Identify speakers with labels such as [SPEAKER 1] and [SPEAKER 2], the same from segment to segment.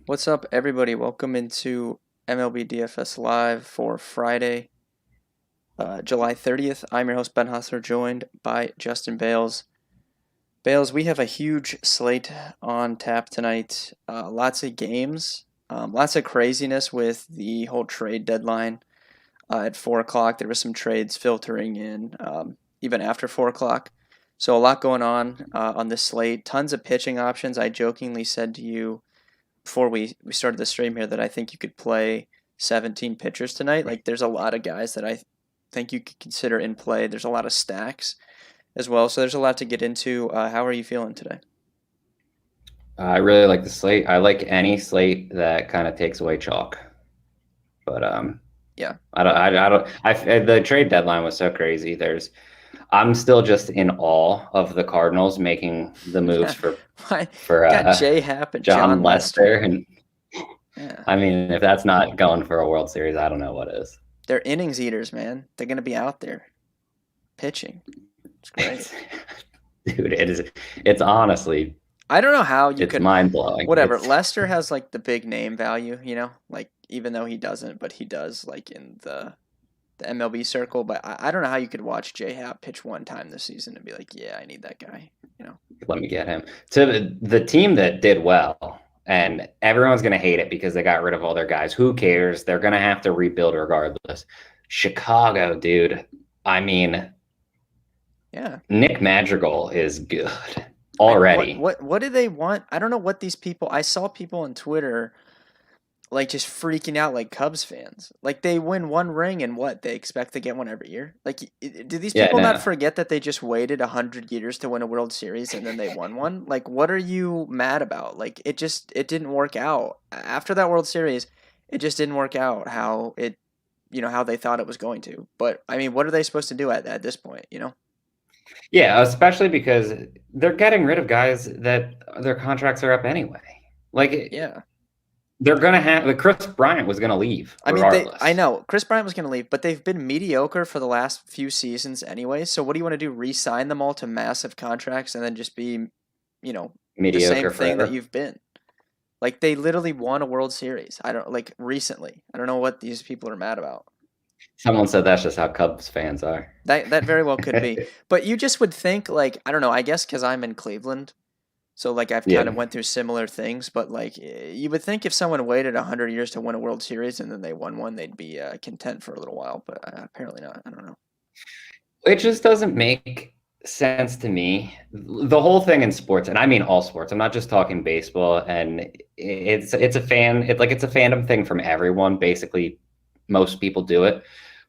[SPEAKER 1] What's up, everybody? Welcome into MLB DFS Live for Friday, July 30th. I'm your host, Ben Hustler, joined by Justin Bales. Bales, we have a huge slate on tap tonight. Lots of games, lots of craziness with the whole trade deadline at 4 o'clock. There were some trades filtering in even after 4 o'clock. So a lot going on this slate. Tons of pitching options. I jokingly said to you before we started the stream here that I think you could play 17 pitchers tonight. Like, there's a lot of guys that I think you could consider in play. There's a lot of stacks as well, so there's a lot to get into. How are you feeling today?
[SPEAKER 2] I really like the slate. I like any slate that kind of takes away chalk. But
[SPEAKER 1] Yeah.
[SPEAKER 2] the trade deadline was so crazy. I'm still just in awe of the Cardinals making the moves for
[SPEAKER 1] Got Jay Happ and
[SPEAKER 2] John
[SPEAKER 1] Lester.
[SPEAKER 2] And
[SPEAKER 1] Yeah.
[SPEAKER 2] I mean, if that's not going for a World Series, I don't know what is.
[SPEAKER 1] They're innings eaters, man. They're gonna be out there pitching. It's great.
[SPEAKER 2] Dude, it's honestly,
[SPEAKER 1] I don't know how you
[SPEAKER 2] it's
[SPEAKER 1] could
[SPEAKER 2] mind blowing.
[SPEAKER 1] whatever. Lester has like the big name value, like even though he doesn't, but he does like in the MLB circle. But I don't know how you could watch J Happ pitch one time this season and be like, yeah, I need that guy.
[SPEAKER 2] Let me get him to the team that did well. And everyone's going to hate it because they got rid of all their guys. Who cares? They're going to have to rebuild regardless. Chicago, dude. I mean,
[SPEAKER 1] Yeah.
[SPEAKER 2] Nick Madrigal is good already.
[SPEAKER 1] What do they want? I don't know what these people. I saw people on Twitter like just freaking out like Cubs fans. Like they win one ring and what? They expect to get one every year? Like do these
[SPEAKER 2] Yeah,
[SPEAKER 1] people not
[SPEAKER 2] no.
[SPEAKER 1] forget that they just waited 100 years to win a World Series and then they won one? Like what are you mad about? Like it didn't work out. After that World Series, it just didn't work out how how they thought it was going to. But I mean, what are they supposed to do at this point?
[SPEAKER 2] Yeah, especially because they're getting rid of guys that their contracts are up anyway. Like
[SPEAKER 1] Yeah.
[SPEAKER 2] they're going to have Chris Bryant was going to leave
[SPEAKER 1] I mean,
[SPEAKER 2] regardless.
[SPEAKER 1] I know Chris Bryant was going to leave, but they've been mediocre for the last few seasons anyway. So what do you want to do? Re-sign them all to massive contracts and then just be, the same
[SPEAKER 2] Mediocre
[SPEAKER 1] thing that
[SPEAKER 2] forever.
[SPEAKER 1] you've been? Like they literally won a World Series. I don't like recently. I don't know what these people are mad about.
[SPEAKER 2] Someone said that's just how Cubs fans are.
[SPEAKER 1] That very well could be. But you just would think like I don't know. I guess because I'm in Cleveland, so like I've kind
[SPEAKER 2] Yeah.
[SPEAKER 1] of went through similar things. But like you would think if someone waited 100 years to win a World Series and then they won one, they'd be content for a little while. But apparently not. I don't know.
[SPEAKER 2] It just doesn't make sense to me. The whole thing in sports, and I mean all sports. I'm not just talking baseball. And it's a fandom thing from everyone. Basically, most people do it.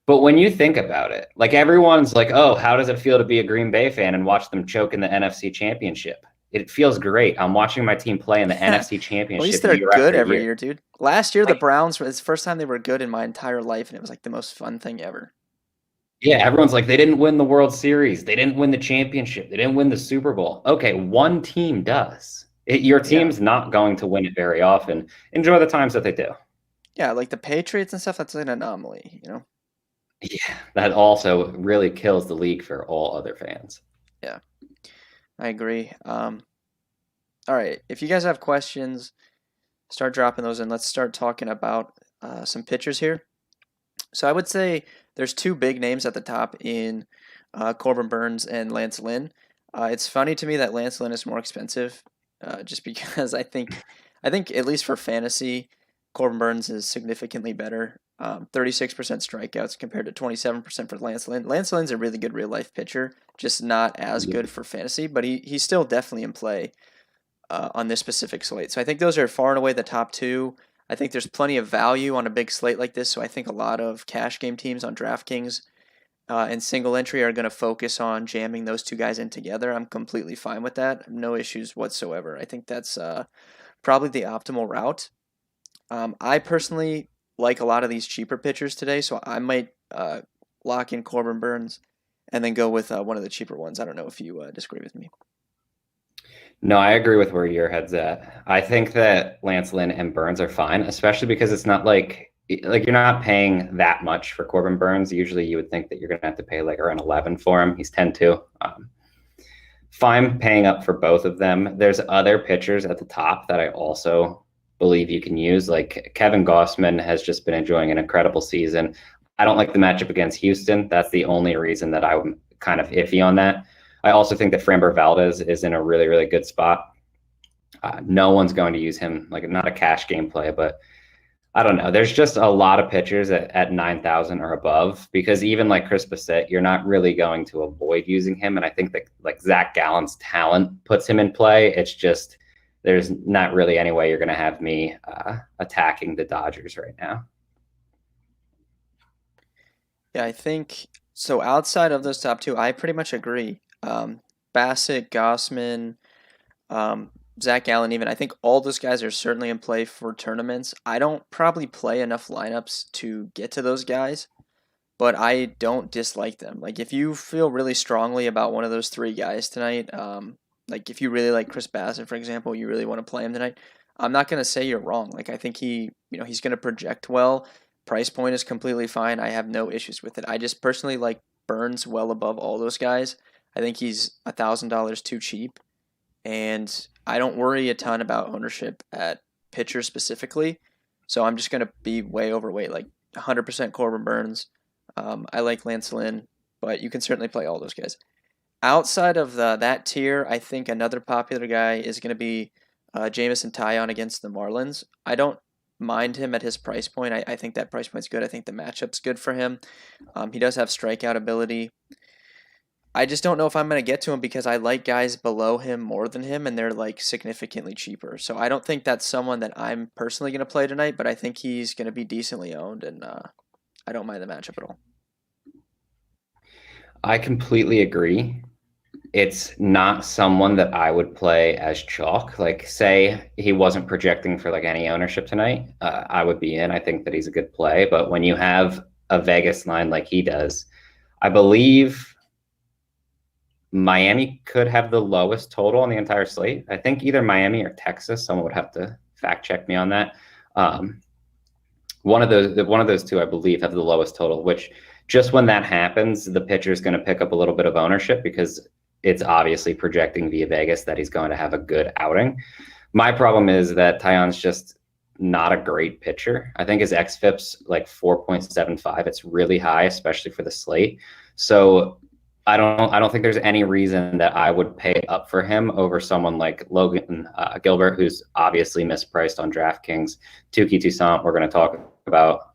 [SPEAKER 2] But when you think about it, like everyone's like, "Oh, how does it feel to be a Green Bay fan and watch them choke in the NFC Championship?" It feels great. I'm watching my team play in the NFC
[SPEAKER 1] At least
[SPEAKER 2] Championship
[SPEAKER 1] they're
[SPEAKER 2] year
[SPEAKER 1] good
[SPEAKER 2] after
[SPEAKER 1] every
[SPEAKER 2] year.
[SPEAKER 1] year, dude. Last year the
[SPEAKER 2] Like,
[SPEAKER 1] Browns was the first time they were good in my entire life, and it was like the most fun thing ever.
[SPEAKER 2] yeah, everyone's like, they didn't win the World Series. They didn't win the championship. They didn't win the Super Bowl. Okay, one team does. Your
[SPEAKER 1] Yeah.
[SPEAKER 2] team's not going to win it very often. Enjoy the times that they do.
[SPEAKER 1] Yeah, like the Patriots and stuff, that's an anomaly.
[SPEAKER 2] Yeah, that also really kills the league for all other fans.
[SPEAKER 1] Yeah, I agree. All right, if you guys have questions, start dropping those in. Let's start talking about some pitchers here. So I would say there's two big names at the top in Corbin Burns and Lancelin. It's funny to me that Lancelin is more expensive, just because I think at least for fantasy, Corbin Burns is significantly better. 36% strikeouts compared to 27% for Lancelin. Lancelin's a really good real life pitcher, just not as
[SPEAKER 2] Yeah.
[SPEAKER 1] good for fantasy, but he's still definitely in play on this specific slate. So I think those are far and away the top two. I think there's plenty of value on a big slate like this. So I think a lot of cash game teams on DraftKings and single entry are going to focus on jamming those two guys in together. I'm completely fine with that. No issues whatsoever. I think that's probably the optimal route. I personally like a lot of these cheaper pitchers today, so I might lock in Corbin Burns and then go with one of the cheaper ones. I don't know if you disagree with me.
[SPEAKER 2] No, I agree with where your head's at. I think that Lance Lynn and Burns are fine, especially because it's not like you're not paying that much for Corbin Burns. Usually you would think that you're going to have to pay like around 11 for him. He's 10-2. Fine paying up for both of them. There's other pitchers at the top that I also believe you can use. Like Kevin Gossman has just been enjoying an incredible season. I don't like the matchup against Houston. That's the only reason that I'm kind of iffy on that. I also think that Framber Valdez is in a really, really good spot. No one's going to use him, like not a cash game play, but I don't know. There's just a lot of pitchers at 9,000 or above, because even like Chris Bassett, you're not really going to avoid using him. And I think that like Zach Gallen's talent puts him in play. It's just there's not really any way you're going to have me attacking the Dodgers right now.
[SPEAKER 1] Yeah, I think so. Outside of those top two, I pretty much agree. Bassett, Gossman, um, Zach Allen, even I think all those guys are certainly in play for tournaments. I don't probably play enough lineups to get to those guys, but I don't dislike them. Like if you feel really strongly about one of those three guys tonight, like if you really like Chris Bassett, for example, you really want to play him tonight. I'm not gonna say you're wrong. Like I think he's gonna project well. Price point is completely fine. I have no issues with it. I just personally like Burns well above all those guys. I think he's $1,000 too cheap, and I don't worry a ton about ownership at pitcher specifically. So I'm just gonna be way overweight, like 100% Corbin Burns. I like Lancelin, but you can certainly play all those guys. Outside of that tier, I think another popular guy is going to be Jamison Tyon against the Marlins. I don't mind him at his price point. I think that price point's good. I think the matchup's good for him. He does have strikeout ability. I just don't know if I'm going to get to him because I like guys below him more than him, and they're like significantly cheaper. So I don't think that's someone that I'm personally going to play tonight, but I think he's going to be decently owned, and I don't mind the matchup at all.
[SPEAKER 2] I completely agree. It's not someone that I would play as chalk. Like, say he wasn't projecting for like any ownership tonight, I would be in. I think that he's a good play. But when you have a Vegas line like he does, I believe Miami could have the lowest total on the entire slate. I think either Miami or Texas. Someone would have to fact check me on that. One of those two, I believe, have the lowest total. Which just when that happens, the pitcher is going to pick up a little bit of ownership because it's obviously projecting via Vegas that he's going to have a good outing. My problem is that Tyon's just not a great pitcher. I think his xFIP's like 4.75. It's really high, especially for the slate. So I don't think there's any reason that I would pay up for him over someone like Logan Gilbert, who's obviously mispriced on DraftKings. Tuki Toussaint, we're going to talk about.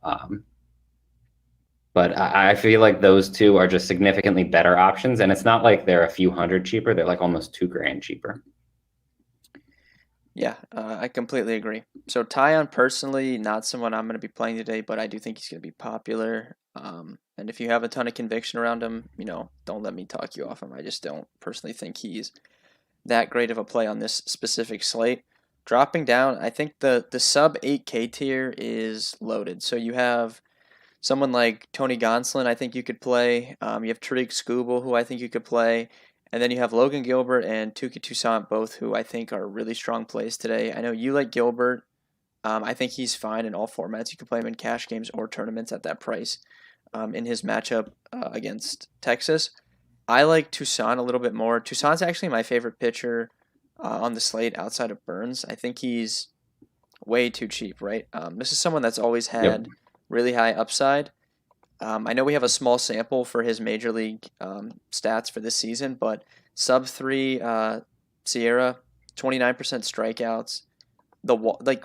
[SPEAKER 2] But I feel like those two are just significantly better options. And it's not like they're a few hundred cheaper. They're like almost $2,000 cheaper.
[SPEAKER 1] Yeah, I completely agree. So Tyon, personally, not someone I'm going to be playing today, but I do think he's going to be popular. And if you have a ton of conviction around him, don't let me talk you off him. I just don't personally think he's that great of a play on this specific slate. Dropping down, I think the sub 8K tier is loaded. So you have someone like Tony Gonsolin, I think you could play. You have Tariq Skubal, who I think you could play. And then you have Logan Gilbert and Tuki Toussaint, both who I think are really strong plays today. I know you like Gilbert. I think he's fine in all formats. You can play him in cash games or tournaments at that price in his matchup against Texas. I like Toussaint a little bit more. Toussaint's actually my favorite pitcher on the slate outside of Burns. I think he's way too cheap, right? This is someone that's always had really high upside. I know we have a small sample for his major league stats for this season, but sub 3 Sierra, 29% strikeouts.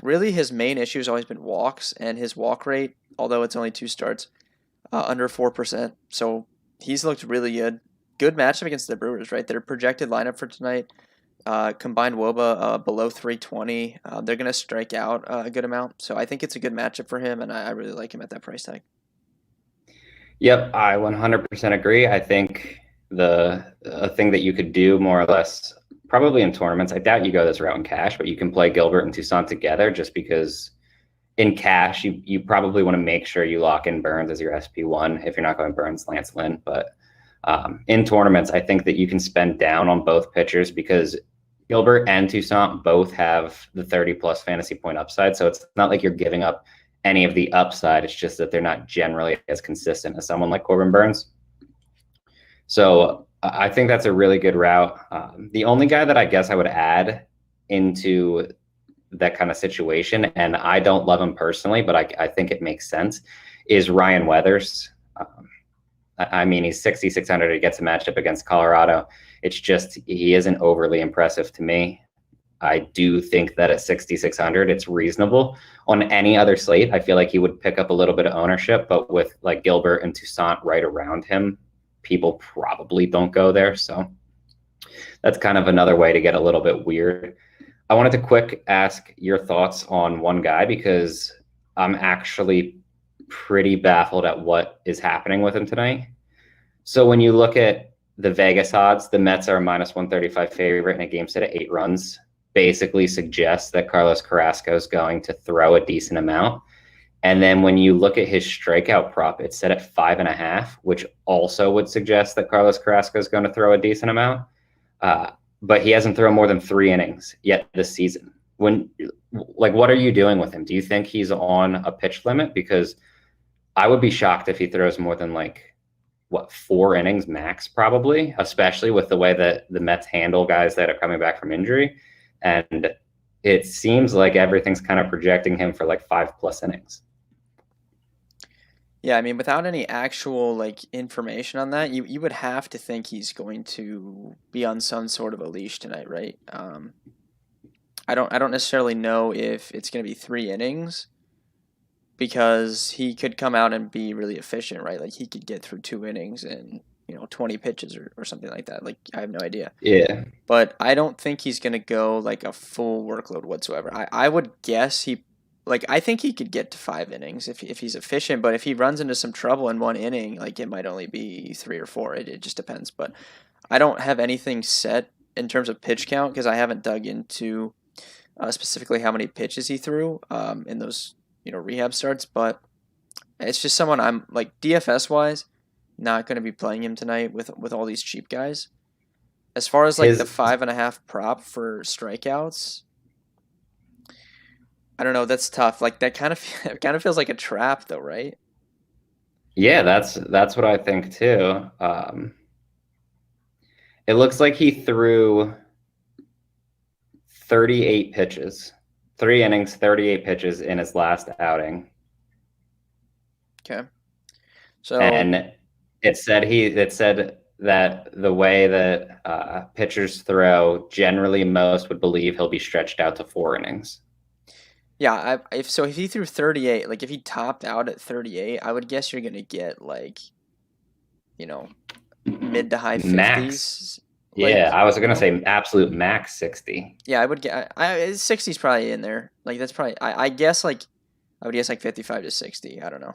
[SPEAKER 1] Really his main issue has always been walks, and his walk rate, although it's only 2 starts, under 4%. So he's looked really good. Good matchup against the Brewers, right? Their projected lineup for tonight, combined WOBA below 320. They're going to strike out a good amount. So I think it's a good matchup for him, and I really like him at that price tag.
[SPEAKER 2] Yep, I 100% agree. I think a thing that you could do more or less, probably in tournaments, I doubt you go this route in cash, but you can play Gilbert and Toussaint together just because in cash, you probably want to make sure you lock in Burns as your SP1 if you're not going Burns, Lancelin. But in tournaments, I think that you can spend down on both pitchers because Gilbert and Toussaint both have the 30-plus fantasy point upside. So it's not like you're giving up any of the upside. It's just that they're not generally as consistent as someone like Corbin Burns. So I think that's a really good route. The only guy that I guess I would add into that kind of situation, and I don't love him personally, but I think it makes sense, is Ryan Weathers. I mean, he's 6,600. He gets a matchup against Colorado. It's just he isn't overly impressive to me. I do think that at 6,600, it's reasonable. On any other slate, I feel like he would pick up a little bit of ownership, but with like Gilbert and Toussaint right around him, people probably don't go there. So that's kind of another way to get a little bit weird. I wanted to quick ask your thoughts on one guy because I'm actually pretty baffled at what is happening with him tonight. So when you look at the Vegas odds, the Mets are a minus 135 favorite in a game set of 8 runs. Basically suggests that Carlos Carrasco is going to throw a decent amount. And then when you look at his strikeout prop, it's set at 5.5, which also would suggest that Carlos Carrasco is going to throw a decent amount. But he hasn't thrown more than 3 innings yet this season. What are you doing with him? Do you think he's on a pitch limit? Because I would be shocked if he throws more than 4 innings max, probably, especially with the way that the Mets handle guys that are coming back from injury. And it seems like everything's kind of projecting him for 5+ innings.
[SPEAKER 1] Yeah, I mean, without any actual information on that, you would have to think he's going to be on some sort of a leash tonight, right? I don't necessarily know if it's going to be 3 innings because he could come out and be really efficient, right? Like he could get through 2 innings and 20 pitches or something like that. I have no idea.
[SPEAKER 2] Yeah.
[SPEAKER 1] But I don't think he's going to go a full workload whatsoever. I would guess I think he could get to 5 innings if he's efficient, but if he runs into some trouble in 1 inning, it might only be 3 or 4. It just depends. But I don't have anything set in terms of pitch count because I haven't dug into specifically how many pitches he threw in those rehab starts. But it's just someone I'm DFS wise not going to be playing him tonight with all these cheap guys. As far as the 5.5 prop for strikeouts, I don't know. That's tough. That kind of feels like a trap, though, right?
[SPEAKER 2] Yeah, that's what I think too. It looks like he threw 38 pitches, 3 innings, 38 pitches in his last outing.
[SPEAKER 1] Okay. So
[SPEAKER 2] and it said that the way that pitchers throw, generally most would believe he'll be stretched out to 4 innings.
[SPEAKER 1] Yeah, if he threw 38, if he topped out at 38, I would guess you're gonna get mid to high 50s.
[SPEAKER 2] Max. Yeah, I was gonna say absolute max 60.
[SPEAKER 1] Yeah, I would get 60's probably in there. That's probably I guess I would guess 55 to 60. I don't know.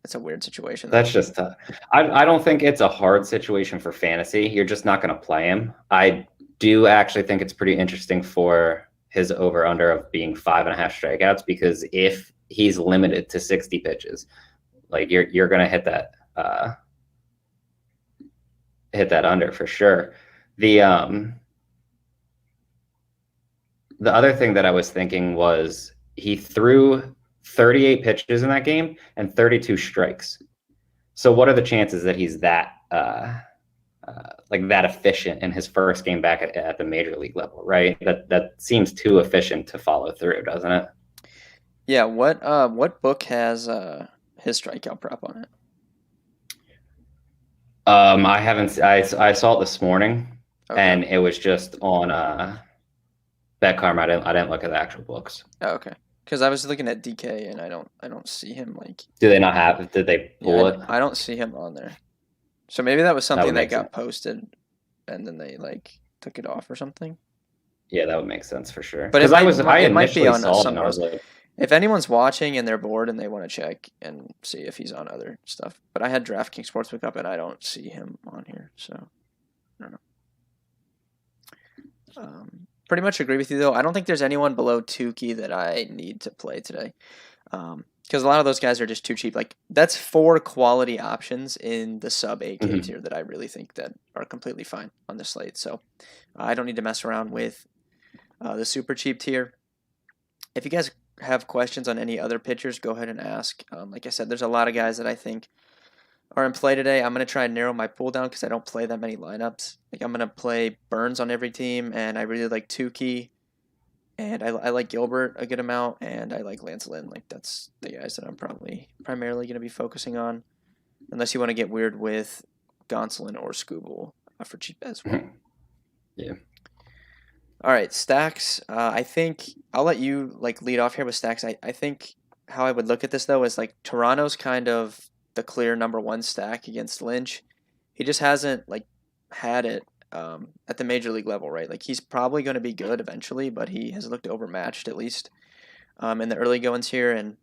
[SPEAKER 1] It's a weird situation.
[SPEAKER 2] That's just tough. I don't think it's a hard situation for fantasy. You're just not going to play him. I do actually think it's pretty interesting for his over-under of being 5.5 strikeouts because if he's limited to 60 pitches, you're going to hit that under for sure. The other thing that I was thinking was he threw 38 pitches in that game and 32 strikes. So what are the chances that he's that that efficient in his first game back at the major league level, right? That seems too efficient to follow through, doesn't it?
[SPEAKER 1] Yeah, what book has his strikeout prop on it?
[SPEAKER 2] I haven't I saw it this morning. Okay. And it was just on Bet Karma. I didn't look at the actual books.
[SPEAKER 1] Oh, okay. Because I was looking at DK and I don't see him
[SPEAKER 2] Do they not have? Did they pull it?
[SPEAKER 1] I don't see him on there. So maybe that was something that got posted, and then they took it off or something.
[SPEAKER 2] Yeah, that would make sense for sure.
[SPEAKER 1] But it might be on somewhere. If anyone's watching and they're bored and they want to check and see if he's on other stuff, but I had DraftKings Sportsbook up and I don't see him on here, so I don't know. Pretty much agree with you, though. I don't think there's anyone below 2K that I need to play today. Because a lot of those guys are just too cheap. That's 4 quality options in the sub 8K tier that I really think that are completely fine on the slate. So I don't need to mess around with the super cheap tier. If you guys have questions on any other pitchers, go ahead and ask. Like I said, there's a lot of guys that I think are in play today. I'm going to try and narrow my pool down because I don't play that many lineups. I'm going to play Burns on every team, and I really like Tukey. And I like Gilbert a good amount, and I like Lancelin. Like that's the guys that I'm probably primarily going to be focusing on, unless you want to get weird with Gonsolin or Scooble for cheap as well.
[SPEAKER 2] Yeah.
[SPEAKER 1] All right, stacks. I think I'll let you like lead off here with stacks. I think how I would look at this though is like Toronto's kind of the clear number one stack against Lynch. He just hasn't like had it at the major league level, right? Like he's probably going to be good eventually, but he has looked overmatched at least in the early goings here. And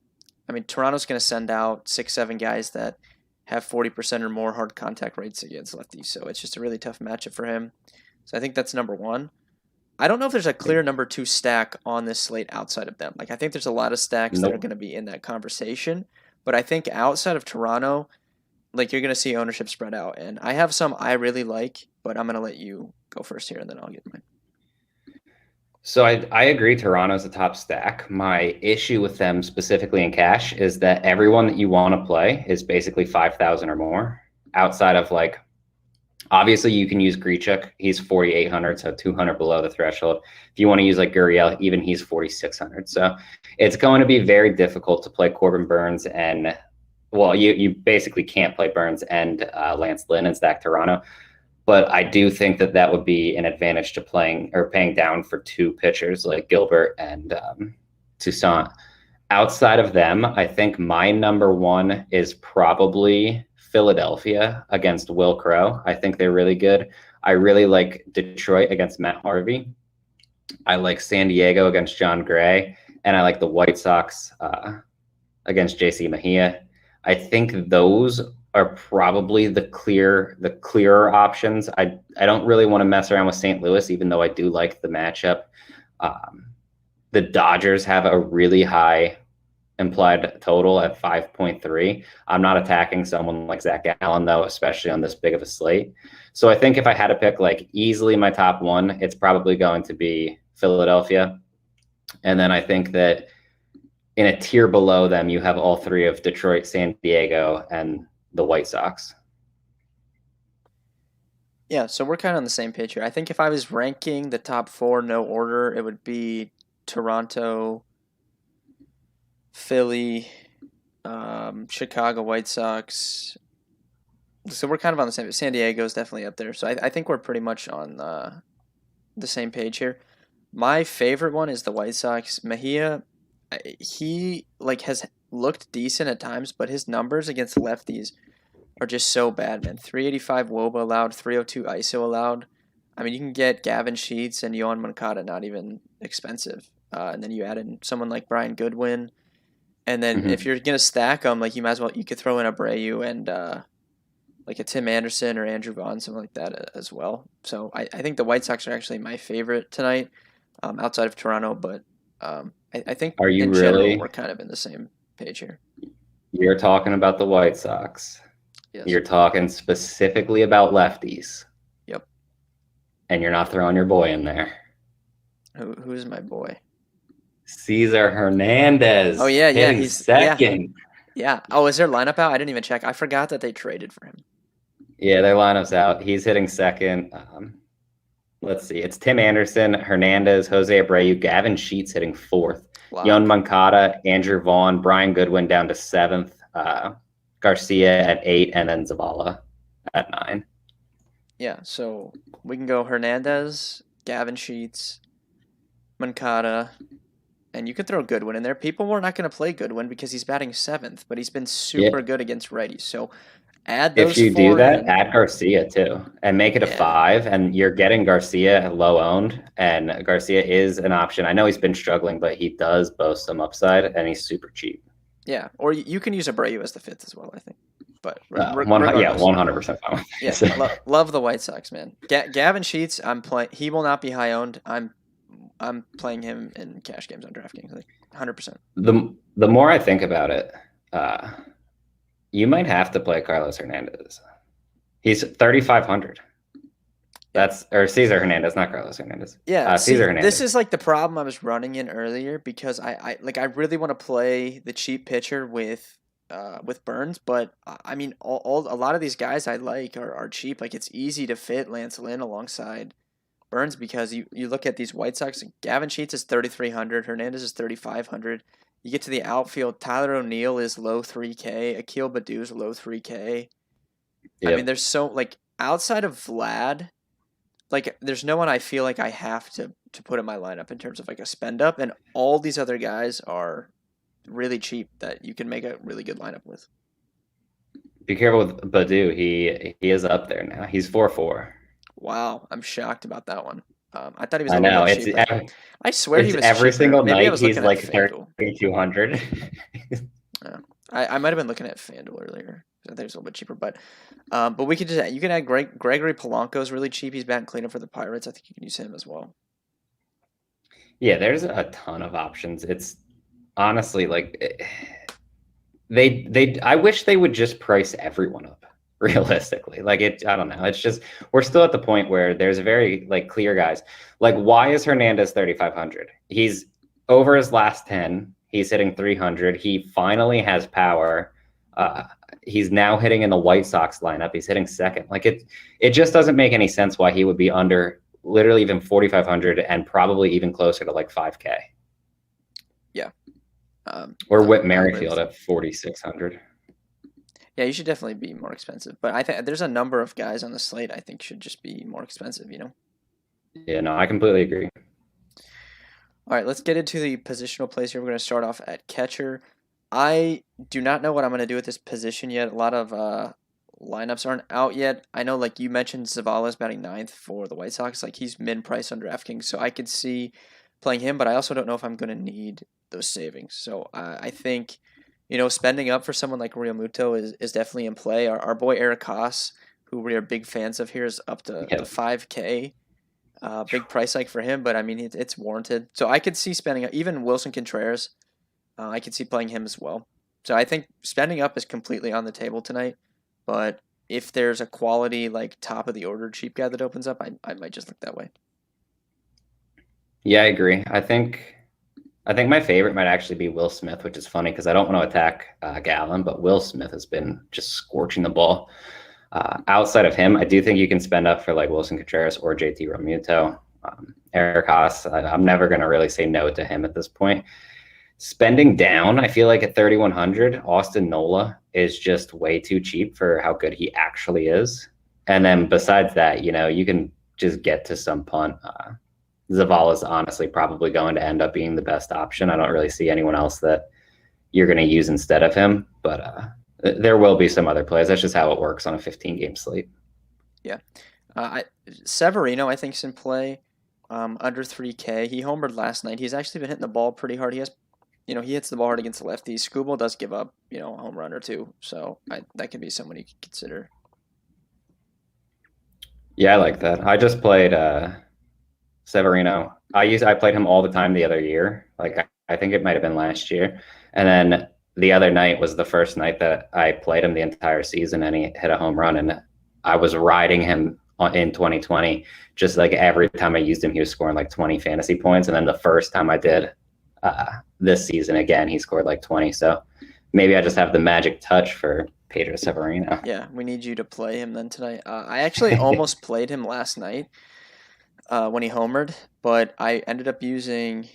[SPEAKER 1] I mean, Toronto's going to send out 6, 7 guys that have 40% or more hard contact rates against lefties. So it's just a really tough matchup for him. So I think that's number one. I don't know if there's a clear number two stack on this slate outside of them. Like I think there's a lot of stacks that are
[SPEAKER 2] Nope.
[SPEAKER 1] going to be in that conversation, but I think outside of Toronto, like you're going to see ownership spread out. And I have some I really like, but I'm going to let you go first here, and then I'll get mine.
[SPEAKER 2] So I agree Toronto's the top stack. My issue with them specifically in cash is that everyone that you want to play is basically 5,000 or more outside of like, obviously you can use Grichuk. He's 4,800, so 200 below the threshold. If you want to use like Gurriel, even he's 4,600. So it's going to be very difficult to play Corbin Burns and, well, you basically can't play Burns and Lancelin and stack Toronto. But I do think that that would be an advantage to playing or paying down for two pitchers like Gilbert and Toussaint. Outside of them, I think my number one is probably Philadelphia against Will Crow. I think they're really good. I really like Detroit against Matt Harvey. I like San Diego against John Gray, and I like the White Sox against JC Mejia. I think those are probably the clearer options. I don't really want to mess around with St. Louis, even though I do like the matchup. The Dodgers have a really high implied total at 5.3. I'm not attacking someone like Zach Gallen though, especially on this big of a slate. So I think if I had to pick like easily my top one, it's probably going to be Philadelphia. And then I think that in a tier below them, you have all three of Detroit, San Diego, and the White Sox.
[SPEAKER 1] Yeah, so we're kind of on the same page here. I think if I was ranking the top four, no order, it would be Toronto, Philly, Chicago White Sox. So we're kind of on the same. San Diego's definitely up there. So I think we're pretty much on the same page here. My favorite one is the White Sox. Mejia, he like has looked decent at times, but his numbers against lefties are just so bad, man. 385 WOBA allowed, 302 ISO allowed. I mean, you can get Gavin Sheets and Yohan Moncada not even expensive. And then you add in someone like Brian Goodwin. And then if you're going to stack them, like you might as well, you could throw in Abreu and like a Tim Anderson or Andrew Vaughn, something like that as well. So I think the White Sox are actually my favorite tonight outside of Toronto. But I think
[SPEAKER 2] Are you
[SPEAKER 1] in general,
[SPEAKER 2] really?
[SPEAKER 1] we're kind of in the same page here.
[SPEAKER 2] You're talking about the White Sox.
[SPEAKER 1] Yes.
[SPEAKER 2] You're talking specifically about lefties.
[SPEAKER 1] Yep.
[SPEAKER 2] And you're not throwing your boy in there.
[SPEAKER 1] Who's my boy?
[SPEAKER 2] Cesar Hernandez.
[SPEAKER 1] Oh yeah,
[SPEAKER 2] hitting
[SPEAKER 1] he's
[SPEAKER 2] second.
[SPEAKER 1] Yeah. Oh, is their lineup out? I didn't even check. I forgot that they traded for him.
[SPEAKER 2] Yeah, their lineup's out. He's hitting second. Let's see. It's Tim Anderson, Hernandez, Jose Abreu, Gavin Sheets hitting fourth. Yohan Moncada, Andrew Vaughn, Brian Goodwin down to seventh. Garcia at 8, and then Zavala at 9.
[SPEAKER 1] Yeah, so we can go Hernandez, Gavin Sheets, Moncada, and you could throw Goodwin in there. People were not going to play Goodwin because he's batting 7th, but he's been super good against righties. So add those
[SPEAKER 2] if you
[SPEAKER 1] four
[SPEAKER 2] do that,
[SPEAKER 1] in.
[SPEAKER 2] add Garcia too, and make it a 5, and you're getting Garcia low owned, and Garcia is an option. I know he's been struggling, but he does boast some upside, and he's super cheap.
[SPEAKER 1] Yeah, or you can use Abreu as the 5th as well, I think. But
[SPEAKER 2] 100% fine with
[SPEAKER 1] this. Yeah, love the White Sox, man. Gavin Sheets, I'm playing. He will not be high owned. I'm playing him in cash games on DraftKings, like 100%.
[SPEAKER 2] The more I think about it, you might have to play Carlos Hernandez. He's 3,500. Or Cesar Hernandez, not Carlos Hernandez.
[SPEAKER 1] Yeah,
[SPEAKER 2] Cesar Hernandez.
[SPEAKER 1] This is like the problem I was running in earlier because I really want to play the cheap pitcher with Burns, but I mean a lot of these guys I like are cheap. Like it's easy to fit Lancelin alongside Burns because you look at these White Sox. Gavin Sheets is 3,300. Hernandez is 3,500. You get to the outfield. Tyler O'Neill is low 3K. Akil Baddoo is low 3K. I mean,
[SPEAKER 2] Yep.
[SPEAKER 1] there's so like outside of Vlad, like there's no one I feel like I have to put in my lineup in terms of like a spend up, and all these other guys are really cheap that you can make a really good lineup with.
[SPEAKER 2] Be careful with Badu. He is up there now. He's 4-4.
[SPEAKER 1] Wow, I'm shocked about that one. I thought he was a
[SPEAKER 2] I
[SPEAKER 1] little
[SPEAKER 2] know.
[SPEAKER 1] bit cheaper. I swear he
[SPEAKER 2] It's
[SPEAKER 1] was
[SPEAKER 2] every
[SPEAKER 1] cheaper.
[SPEAKER 2] single
[SPEAKER 1] Maybe I
[SPEAKER 2] night
[SPEAKER 1] was
[SPEAKER 2] he's
[SPEAKER 1] looking at
[SPEAKER 2] like
[SPEAKER 1] FanDuel.
[SPEAKER 2] 3,200.
[SPEAKER 1] Yeah. I might have been looking at FanDuel earlier. I think it was a little bit cheaper, but we could just you can add Gregory Polanco is really cheap. He's batting cleanup for the Pirates. I think you can use him as well.
[SPEAKER 2] Yeah, there's a ton of options. It's honestly like they I wish they would just price everyone up realistically. Like I don't know. It's just we're still at the point where there's very like clear guys. Like why is Hernandez 3,500? He's over his last 10. He's hitting 300. He finally has power. He's now hitting in the White Sox lineup. He's hitting second. Like it just doesn't make any sense why he would be under literally even 4,500 and probably even closer to like 5K.
[SPEAKER 1] Yeah.
[SPEAKER 2] Or Whit Merrifield at 4,600.
[SPEAKER 1] Yeah, you should definitely be more expensive. But I think there's a number of guys on the slate I think should just be more expensive, you know?
[SPEAKER 2] Yeah, no, I completely agree.
[SPEAKER 1] All right, let's get into the positional plays here. We're going to start off at catcher. I do not know what I'm going to do at this position yet. A lot of lineups aren't out yet. I know, like you mentioned, Zavala's batting ninth for the White Sox. Like he's mid-price on DraftKings, so I could see playing him. But I also don't know if I'm going to need those savings. So I think, spending up for someone like Real Muto is definitely in play. Our boy Eric Haas, who we are big fans of here, is up to 5K. Big price hike for him, but I mean it's warranted. So I could see spending up. Even Wilson Contreras, I could see playing him as well. So I think spending up is completely on the table tonight. But if there's a quality like top of the order cheap guy that opens up, I might just look that way.
[SPEAKER 2] Yeah, I agree. I think my favorite might actually be Will Smith, which is funny because I don't want to attack Gallen, but Will Smith has been just scorching the ball. Outside of him, I do think you can spend up for like Wilson Contreras or JT Realmuto. Eric Haas, I'm never going to really say no to him at this point. Spending down, I feel like at 3,100, Austin Nola is just way too cheap for how good he actually is. And then besides that, you can just get to some punt. Zavala's honestly probably going to end up being the best option. I don't really see anyone else that you're going to use instead of him, but there will be some other plays. That's just how it works on a 15-game slate.
[SPEAKER 1] Yeah. Severino, I think, is in play under 3K. He homered last night. He's actually been hitting the ball pretty hard. He hits the ball hard against the lefties. Skubal does give up, a home run or two. So that could be someone you could consider.
[SPEAKER 2] Yeah, I like that. I just played Severino. I played him all the time the other year. Like I think it might have been last year. And then the other night was the first night that I played him the entire season, and he hit a home run. And I was riding him in 2020. Just like every time I used him, he was scoring like 20 fantasy points. And then the first time I did this season again, he scored like 20. So maybe I just have the magic touch for Pedro Severino.
[SPEAKER 1] Yeah, we need you to play him then tonight. I actually almost played him last night when he homered, but I ended up using,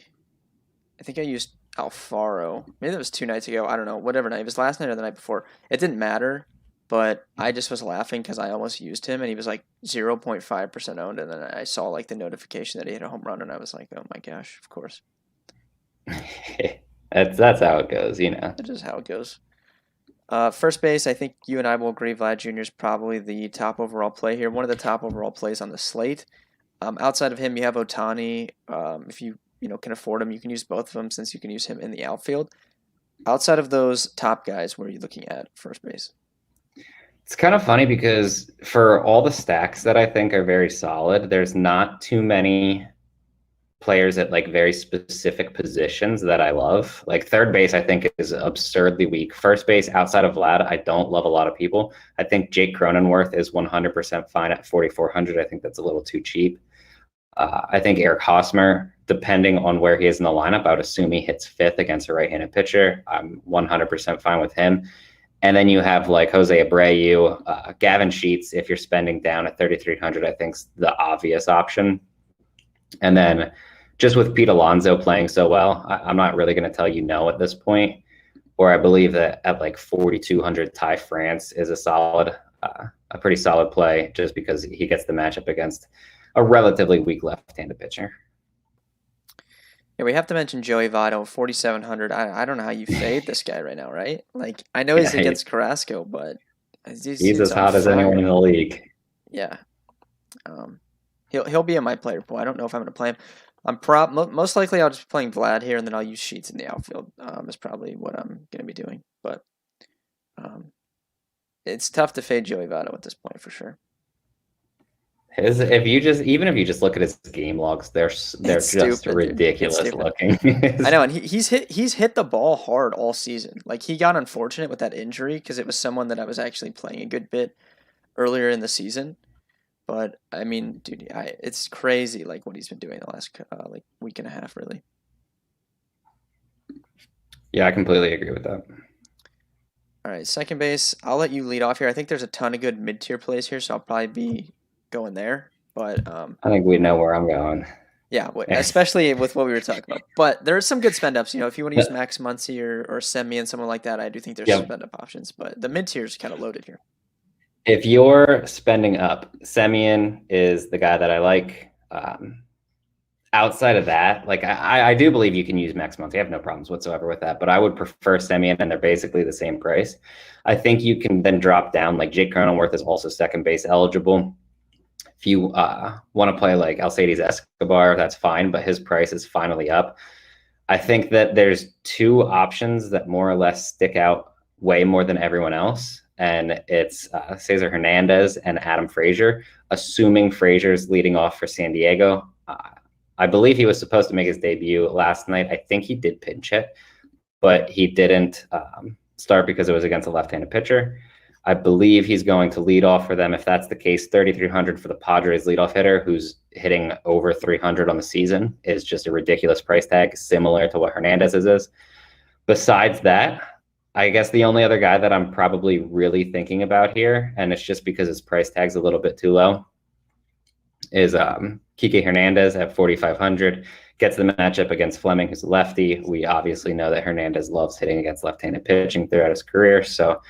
[SPEAKER 1] I think I used Alfaro. Maybe that was 2 nights ago. I don't know. Whatever night. It was last night or the night before. It didn't matter, but I just was laughing because I almost used him, and he was like 0.5% owned, and then I saw like the notification that he hit a home run, and I was like, oh my gosh, of course.
[SPEAKER 2] That's how it goes,
[SPEAKER 1] That's just how it goes. First base, I think you and I will agree Vlad Jr. is probably the top overall play here. One of the top overall plays on the slate. Outside of him, you have Ohtani. If you can afford him, you can use both of them since you can use him in the outfield. Outside of those top guys, what are you looking at first base?
[SPEAKER 2] It's kind of funny because for all the stacks that I think are very solid, there's not too many players at like very specific positions that I love. Like third base, I think is absurdly weak. First base, outside of Vlad, I don't love a lot of people. I think Jake Cronenworth is 100% fine at 4,400. I think that's a little too cheap. I think Eric Hosmer, depending on where he is in the lineup, I would assume he hits fifth against a right-handed pitcher. I'm 100% fine with him. And then you have like Jose Abreu, Gavin Sheets. If you're spending down at 3,300, I think is the obvious option. And then just with Pete Alonso playing so well, I'm not really going to tell you no at this point. Or I believe that at like 4,200, Ty France is a pretty solid play just because he gets the matchup against a relatively weak left-handed pitcher.
[SPEAKER 1] Yeah, we have to mention Joey Votto, 4,700. I don't know how you fade this guy right now, right? Like, I know he's
[SPEAKER 2] Yeah,
[SPEAKER 1] against Carrasco, but this
[SPEAKER 2] he's
[SPEAKER 1] dude's
[SPEAKER 2] as
[SPEAKER 1] on
[SPEAKER 2] hot as anyone in
[SPEAKER 1] fire.
[SPEAKER 2] the league.
[SPEAKER 1] Yeah. Um, he'll be in my player pool. I don't know if I'm going to play him. Most likely I'll just be playing Vlad here, and then I'll use Sheets in the outfield. Is probably what I'm going to be doing. But um, it's tough to fade Joey Votto at this point for sure.
[SPEAKER 2] If you just look at his game logs, they're
[SPEAKER 1] It's
[SPEAKER 2] just
[SPEAKER 1] stupid, dude. It's
[SPEAKER 2] ridiculous
[SPEAKER 1] stupid.
[SPEAKER 2] looking.
[SPEAKER 1] I know, and he's hit the ball hard all season. Like, he got unfortunate with that injury because it was someone that I was actually playing a good bit earlier in the season. But I mean, dude, it's crazy like what he's been doing the last like week and a half, really.
[SPEAKER 2] Yeah, I completely agree with that.
[SPEAKER 1] All right, second base. I'll let you lead off here. I think there's a ton of good mid-tier plays here, so I'll probably be going there. But
[SPEAKER 2] I think we know where I'm going.
[SPEAKER 1] yeah, especially with what we were talking about. But there are some good spend ups. If you want to use Max Muncy or Semien, someone like that, I do think there's some spend up options. But the mid tier is kind of loaded here.
[SPEAKER 2] If you're spending up, Semien is the guy that I like. Outside of that, like I do believe you can use Max Muncy. I have no problems whatsoever with that, but I would prefer Semien, and they're basically the same price. I think you can then drop down. Like Jake Cronenworth is also second base eligible. If you want to play like Alcides Escobar, that's fine, but his price is finally up. I think that there's two options that more or less stick out way more than everyone else, and it's Cesar Hernandez and Adam Frazier, assuming Frazier's leading off for San Diego. I believe he was supposed to make his debut last night. I think he did pinch hit, but he didn't start because it was against a left-handed pitcher. I believe he's going to lead off for them. If that's the case, 3,300 for the Padres leadoff hitter, who's hitting over 300 on the season, is just a ridiculous price tag, similar to what Hernandez's is. Besides that, I guess the only other guy that I'm probably really thinking about here, and it's just because his price tag's a little bit too low, is Kike Hernandez at 4,500. Gets the matchup against Fleming, who's a lefty. We obviously know that Hernandez loves hitting against left-handed pitching throughout his career. So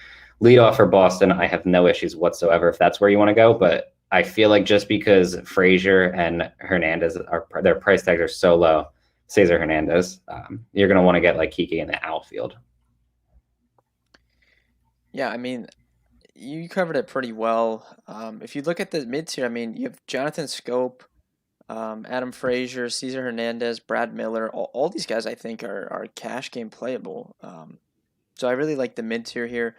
[SPEAKER 2] lead off for Boston, I have no issues whatsoever if that's where you want to go. But I feel like just because Frazier and Hernandez, their price tags are so low, Cesar Hernandez, you're going to want to get like Kike in the outfield.
[SPEAKER 1] Yeah, I mean, you covered it pretty well. If you look at the mid tier, I mean, you have Jonathan Scope, Adam Frazier, Cesar Hernandez, Brad Miller. All these guys, I think, are cash game playable. So I really like the mid tier here.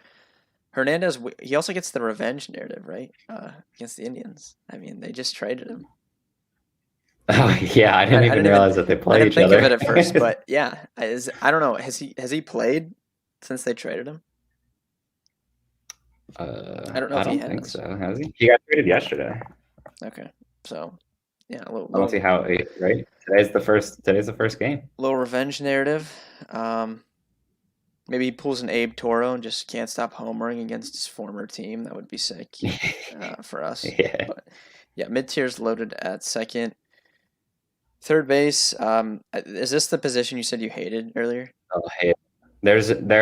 [SPEAKER 1] Hernandez, he also gets the revenge narrative, right? Against the Indians. I mean, they just traded him.
[SPEAKER 2] Oh yeah, I didn't even realize that they play each other.
[SPEAKER 1] I didn't think of it at first, but yeah, I don't know. Has he played since they traded him?
[SPEAKER 2] I don't know. I don't think so. Has he? He got traded yesterday.
[SPEAKER 1] Okay, so yeah,
[SPEAKER 2] I don't see how. Right, today's the first game.
[SPEAKER 1] Little revenge narrative. Maybe he pulls an Abe Toro and just can't stop homering against his former team. That would be sick for us.
[SPEAKER 2] Yeah.
[SPEAKER 1] But yeah, mid tier's loaded at second. Third base. Is this the position you said you hated earlier?
[SPEAKER 2] Oh, hey. There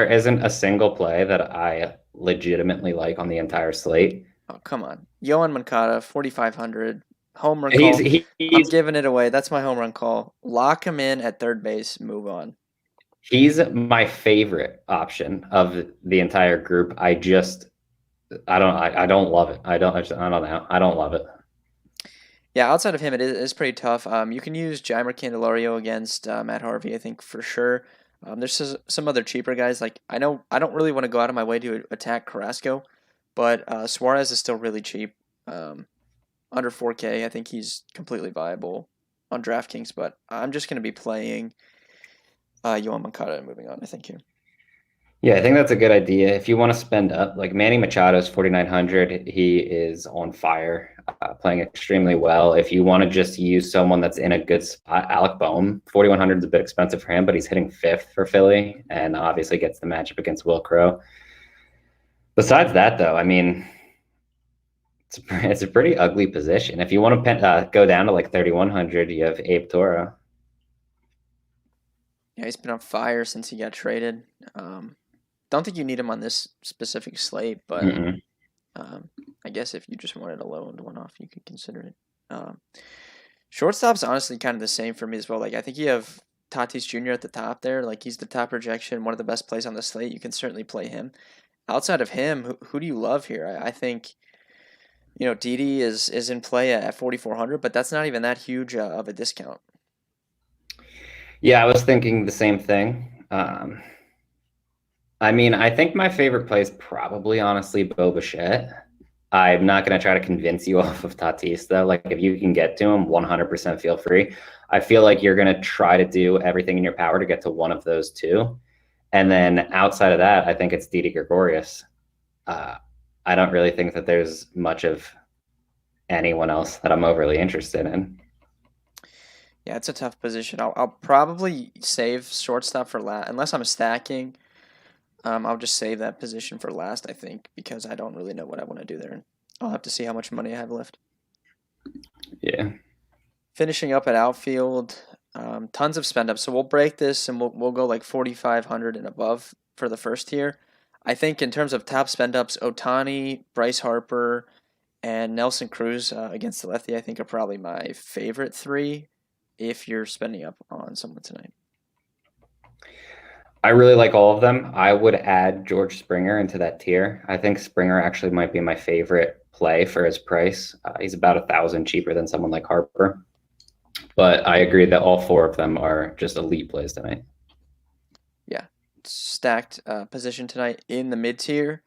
[SPEAKER 2] isn't a single play that I legitimately like on the entire slate.
[SPEAKER 1] Oh, come on. Yohan Moncada, 4,500. Home run call. I'm giving it away. That's my home run call. Lock him in at third base. Move on.
[SPEAKER 2] He's my favorite option of the entire group. I don't love it. I don't know. I don't love it.
[SPEAKER 1] Yeah, outside of him, it is pretty tough. You can use Jeimer Candelario against Matt Harvey, I think, for sure. There's some other cheaper guys. Like, I don't really want to go out of my way to attack Carrasco, but Suarez is still really cheap. Under 4K, I think he's completely viable on DraftKings, but I'm just going to be playing Yohan Moncada and moving on, I think, here.
[SPEAKER 2] Yeah, I think that's a good idea. If you want to spend up, like Manny Machado's 4,900, he is on fire, playing extremely well. If you want to just use someone that's in a good spot, Alec Boehm, 4,100 is a bit expensive for him, but he's hitting fifth for Philly and obviously gets the matchup against Will Crow. Besides that, though, I mean, It's a pretty ugly position. If you want to go down to like 3,100, you have Abe Toro.
[SPEAKER 1] Yeah, he's been on fire since he got traded. Don't think you need him on this specific slate, but
[SPEAKER 2] Mm-mm.
[SPEAKER 1] I guess if you just wanted a low end one off, you could consider it. Um, Shortstop's honestly kind of the same for me as well. Like I think you have Tatis Jr. at the top there. Like he's the top projection, one of the best plays on the slate. You can certainly play him. Outside of him, who do you love here? I think Didi is in play at 4,400, but that's not even that huge of a discount.
[SPEAKER 2] Yeah, I was thinking the same thing. I mean, I think my favorite play is probably honestly Bo Bichette. I'm not going to try to convince you off of Tatis, though. Like, if you can get to him, 100% feel free. I feel like you're going to try to do everything in your power to get to one of those two. And then outside of that, I think it's Didi Gregorius. I don't really think that there's much of anyone else that I'm overly interested in.
[SPEAKER 1] Yeah, it's a tough position. I'll probably save shortstop for last, unless I'm stacking. I'll just save that position for last, I think, because I don't really know what I want to do there. I'll have to see how much money I have left.
[SPEAKER 2] Yeah.
[SPEAKER 1] Finishing up at outfield, tons of spend up. So we'll break this and we'll go like 4,500 and above for the first tier. I think in terms of top spend ups, Otani, Bryce Harper, and Nelson Cruz against the lefty, I think are probably my favorite three if you're spending up on someone tonight.
[SPEAKER 2] I really like all of them. I would add George Springer into that tier. I think Springer actually might be my favorite play for his price. He's about 1,000 cheaper than someone like Harper. But I agree that all four of them are just elite plays tonight.
[SPEAKER 1] Yeah, stacked position tonight in the mid tier.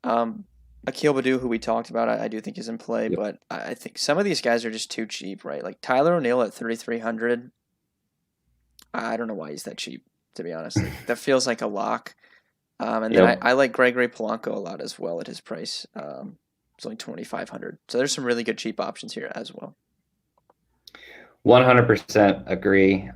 [SPEAKER 1] Akil Baddoo, who we talked about, I do think is in play,
[SPEAKER 2] Yep.
[SPEAKER 1] but I think some of these guys are just too cheap, right? Like Tyler O'Neill at 3,300. I don't know why he's that cheap, to be honest. Like, that feels like a lock. And then
[SPEAKER 2] Yep.
[SPEAKER 1] I like Gregory Polanco a lot as well at his price. It's only 2,500. So there's some really good cheap options here as well.
[SPEAKER 2] 100% agree.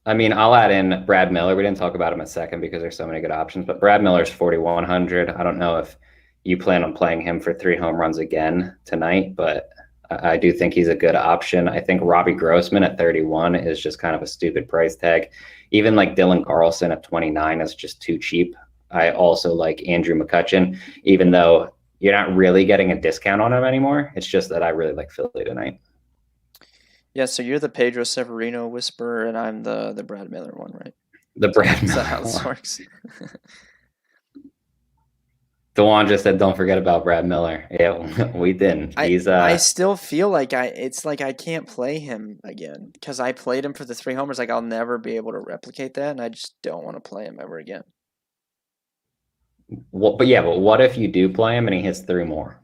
[SPEAKER 2] I mean, I'll add in Brad Miller. We didn't talk about him a second because there's so many good options, but Brad Miller's 4,100. I don't know if you plan on playing him for 3 home runs again tonight, but I do think he's a good option. I think Robbie Grossman at 31 is just kind of a stupid price tag. Even like Dylan Carlson at 29 is just too cheap. I also like Andrew McCutchen, even though you're not really getting a discount on him anymore. It's just that I really like Philly tonight.
[SPEAKER 1] Yeah, so you're the Pedro Severino whisperer, and I'm the Brad Miller one, right?
[SPEAKER 2] The Brad
[SPEAKER 1] Is
[SPEAKER 2] Miller
[SPEAKER 1] that how this
[SPEAKER 2] one.
[SPEAKER 1] works?
[SPEAKER 2] Dewan just said, "Don't forget about Brad Miller." Yeah, we didn't. He's
[SPEAKER 1] I still feel like it's like I can't play him again because I played him for the 3 homers. Like I'll never be able to replicate that, and I just don't want to play him ever again.
[SPEAKER 2] but what if you do play him and he hits 3 more?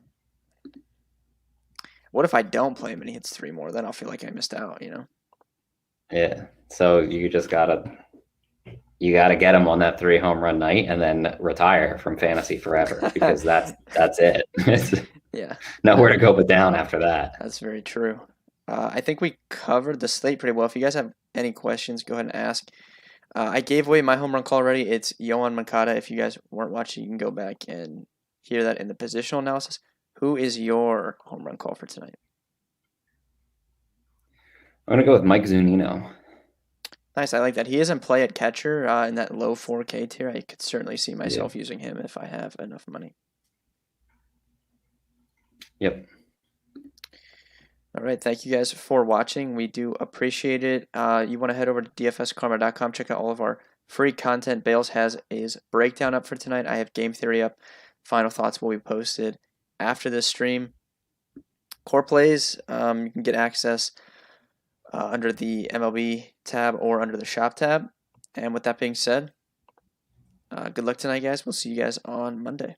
[SPEAKER 1] What if I don't play him and he hits 3 more? Then I'll feel like I missed out,
[SPEAKER 2] Yeah. So you gotta get him on that 3 home run night and then retire from fantasy forever because that's it. It's
[SPEAKER 1] Yeah,
[SPEAKER 2] nowhere to go but down after that.
[SPEAKER 1] that's very true. I think we covered the slate pretty well. If you guys have any questions, go ahead and ask. I gave away my home run call already. It's Yohan Moncada. If you guys weren't watching, you can go back and hear that in the positional analysis. Who is your home run call for tonight?
[SPEAKER 2] I'm gonna go with Mike Zunino.
[SPEAKER 1] Nice, I like that. He is in play at catcher in that low 4K tier. I could certainly see
[SPEAKER 2] Yeah.
[SPEAKER 1] myself using him if I have enough money.
[SPEAKER 2] Yep.
[SPEAKER 1] All right, thank you guys for watching. We do appreciate it. You want to head over to dfskarma.com, check out all of our free content. Bales has his breakdown up for tonight. I have game theory up. Final thoughts will be posted after this stream. Core plays, you can get access under the MLB tab or under the shop tab. And with that being said, good luck tonight, guys. We'll see you guys on Monday.